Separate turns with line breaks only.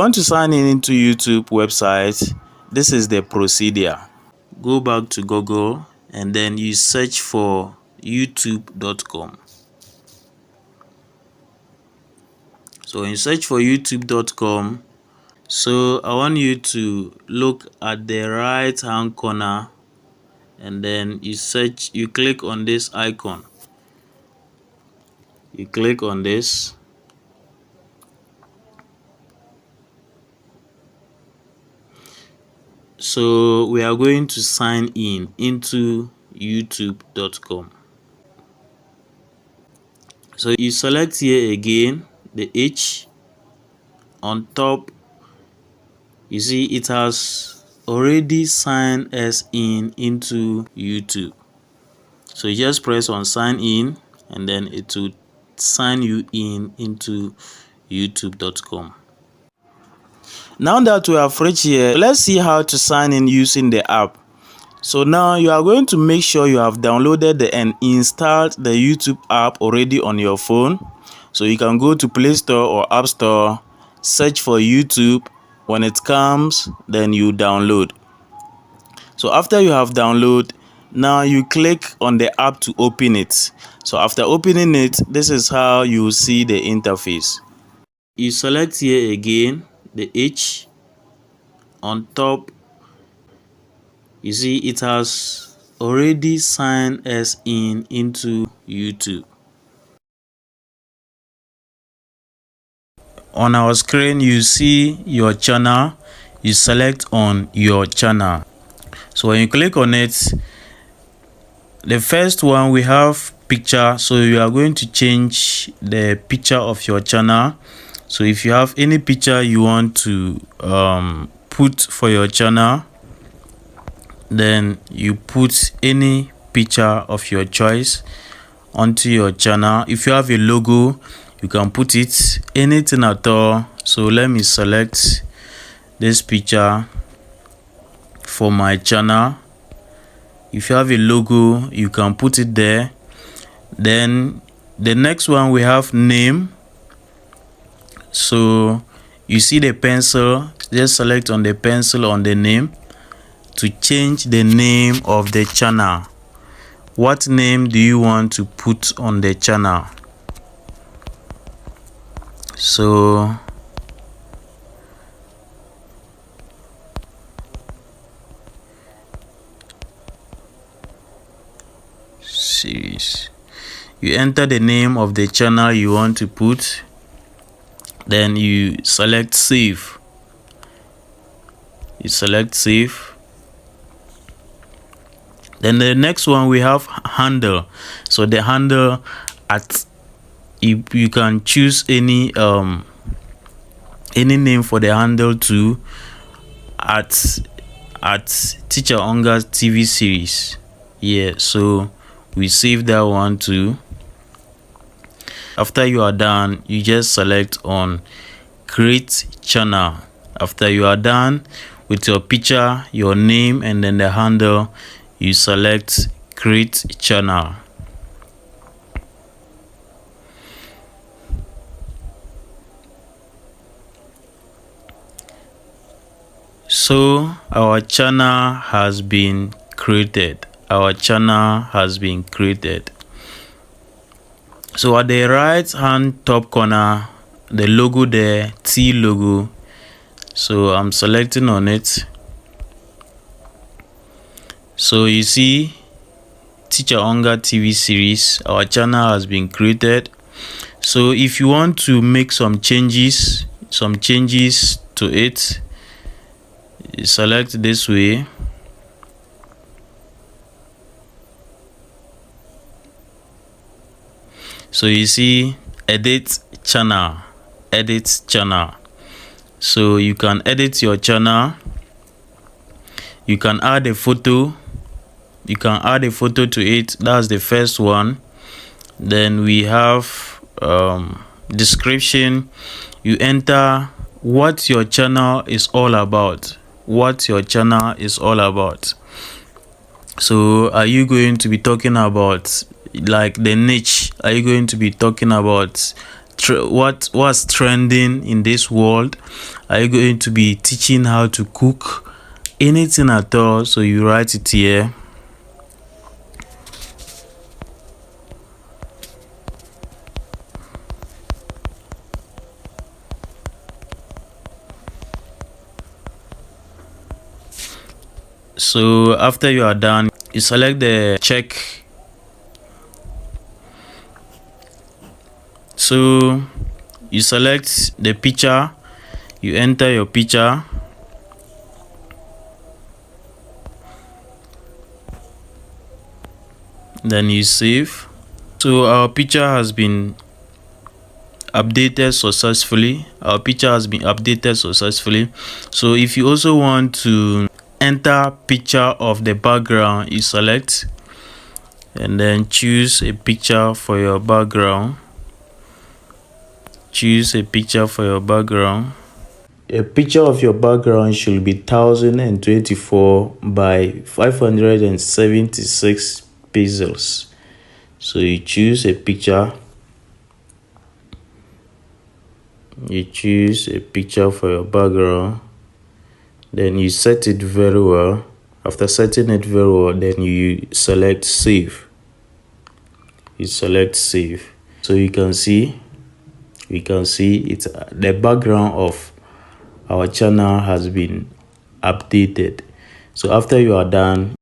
Want to sign in into YouTube website, this is the procedure. Go back to Google and then you search for youtube.com. So when you search for youtube.com, so I want you to look at the right hand corner and then you click on this icon. You click on this. So we are going to sign in into youtube.com. So you select here again the H on top. You see it has already signed us in into YouTube. So you just press on sign in and then it will sign you in into youtube.com. Now that we have reached here, let's see how to sign in using the app. So now you are going to make sure you have downloaded and installed the YouTube app already on your phone. So you can go to Play Store or App Store, search for YouTube. When it comes, then you download. So after you have downloaded, now you click on the app to open it. So after opening it, this is how you see the interface. You select here again the H on top. You see it has already signed us in into YouTube. On our screen you see your channel. You select on your channel. So when you click on it, the first one we have picture. So you are going to change the picture of your channel. So if you have any picture you want to put for your channel, then you put any picture of your choice onto your channel. If you have a logo, you can put it, anything at all. So let me select this picture for my channel. If you have a logo, you can put it there. Then the next one we have name. So you see the pencil, just select on the pencil on the name to change the name of the channel. What name do you want to put on the channel? So series, you enter the name of the channel you want to put, then you select save. You select save. Then the next one we have handle. So the handle, at you can choose any name for the handle too, at Teacher Onga's TV series. Yeah, so we save that one too. After you are done, you just select on create channel. After you are done with your picture, your name, and then the handle, you select create channel. So our channel has been created. Our channel has been created. So at the right hand top corner, the logo there, T logo. So I'm selecting on it. So you see Teacher Onga TV series, our channel has been created. So if you want to make some changes to it, you select this way. So you see edit channel. So you can edit your channel. You can add a photo. You can add a photo to it. That's the first one. Then we have description. You enter what your channel is all about. So are you going to be talking about like the niche? Are you going to be talking about what's trending in this world? Are you going to be teaching how to cook? Anything at all? So you write it here. So after you are done, you select the check. So you select the picture, you enter your picture, then you save. So our picture has been updated successfully. So if you also want to enter picture of the background, you select and then choose a picture for your background. A picture of your background should be 1024 by 576 pixels. So you choose a picture. You choose a picture for your background. Then you set it very well. After setting it very well, then you select save. So you can see it's the background of our channel has been updated. So after you are done,